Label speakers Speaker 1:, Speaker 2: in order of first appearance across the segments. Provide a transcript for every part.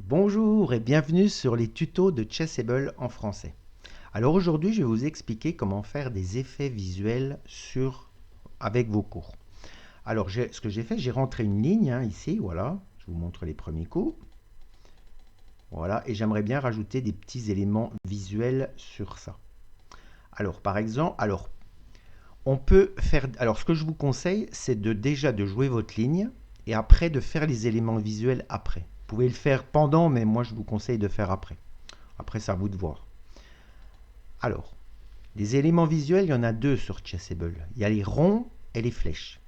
Speaker 1: Bonjour et bienvenue sur les tutos de Chessable en français. Alors aujourd'hui, je vais vous expliquer comment faire des effets visuels avec vos cours. Alors ce que j'ai fait, j'ai rentré une ligne ici, voilà, je vous montre les premiers coups. Voilà, et j'aimerais bien rajouter des petits éléments visuels sur ça. Alors par exemple, on peut faire, alors ce que je vous conseille, c'est déjà de jouer votre ligne et après de faire les éléments visuels après. Vous pouvez le faire pendant, mais moi je vous conseille de faire après. Après, c'est à vous de voir. Alors, les éléments visuels, il y en a deux sur Chessable. Il y a les ronds et les flèches.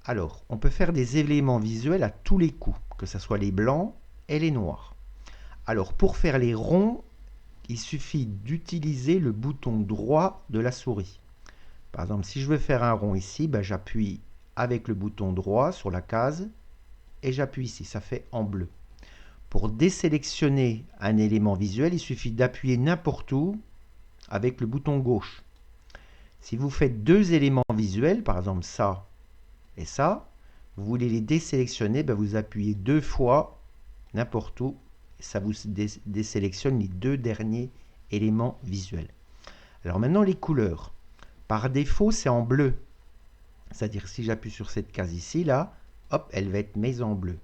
Speaker 1: Alors, on peut faire des éléments visuels à tous les coups, que ce soit les blancs et les noirs. Alors, pour faire les ronds, il suffit d'utiliser le bouton droit de la souris. Par exemple, si je veux faire un rond ici, j'appuie avec le bouton droit sur la case et j'appuie ici, ça fait en bleu. Pour désélectionner un élément visuel, il suffit d'appuyer n'importe où avec le bouton gauche. Si vous faites deux éléments visuels, par exemple ça et ça, vous voulez les désélectionner, vous appuyez deux fois n'importe où, et ça vous désélectionne les deux derniers éléments visuels. Alors maintenant les couleurs. Par défaut, c'est en bleu. C'est-à-dire si j'appuie sur cette case ici, là, hop, elle va être mise en bleu.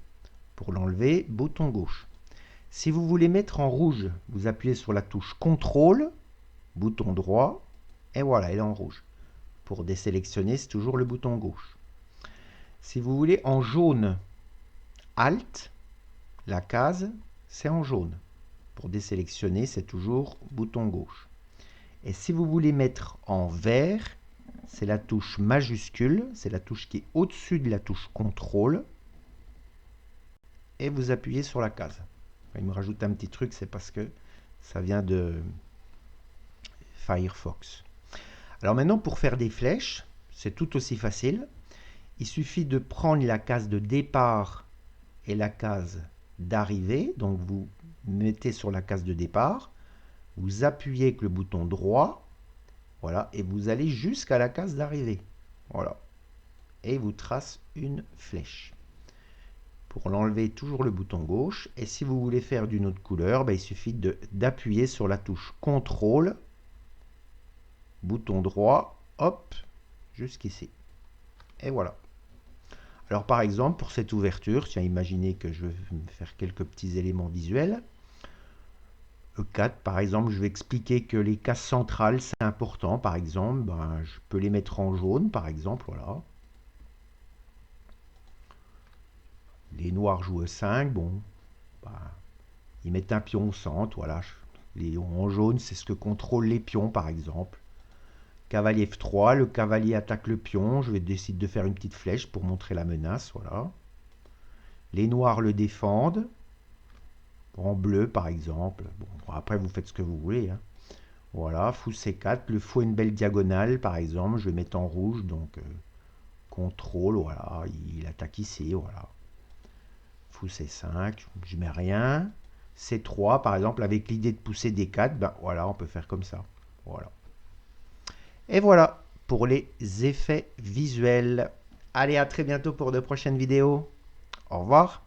Speaker 1: Pour l'enlever, bouton gauche. Si vous voulez mettre en rouge, vous appuyez sur la touche CTRL, bouton droit, et voilà, elle est en rouge. Pour désélectionner, c'est toujours le bouton gauche. Si vous voulez en jaune, Alt, la case, c'est en jaune. Pour désélectionner, c'est toujours bouton gauche. Et si vous voulez mettre en vert, c'est la touche majuscule, c'est la touche qui est au-dessus de la touche CTRL, et vous appuyez sur la case. Il me rajoute un petit truc, c'est parce que ça vient de Firefox. Alors maintenant, pour faire des flèches, c'est tout aussi facile. Il suffit de prendre la case de départ et la case d'arrivée. Donc vous mettez sur la case de départ, vous appuyez avec le bouton droit, voilà, et vous allez jusqu'à la case d'arrivée. Voilà. Et vous trace une flèche. Pour l'enlever, toujours le bouton gauche. Et si vous voulez faire d'une autre couleur, il suffit d'appuyer sur la touche CTRL, bouton droit, hop, jusqu'ici. Et voilà. Alors par exemple, pour cette ouverture, tiens, imaginez que je vais faire quelques petits éléments visuels. E4, par exemple, je vais expliquer que les cases centrales, c'est important. Par exemple, je peux les mettre en jaune, par exemple, voilà. Les noirs jouent E5, bon, ils mettent un pion au centre, voilà. Les en jaune, c'est ce que contrôlent les pions, par exemple. Cavalier F3, le cavalier attaque le pion, je vais décider de faire une petite flèche pour montrer la menace, voilà. Les noirs le défendent, en bleu par exemple. Bon, après vous faites ce que vous voulez. Voilà, fou C4, le fou a une belle diagonale par exemple, je vais mettre en rouge, donc contrôle, voilà, il attaque ici, voilà. Fou C5, je mets rien. C3 par exemple, avec l'idée de pousser des 4, voilà, on peut faire comme ça. Voilà. Et voilà pour les effets visuels. Allez, à très bientôt pour de prochaines vidéos. Au revoir.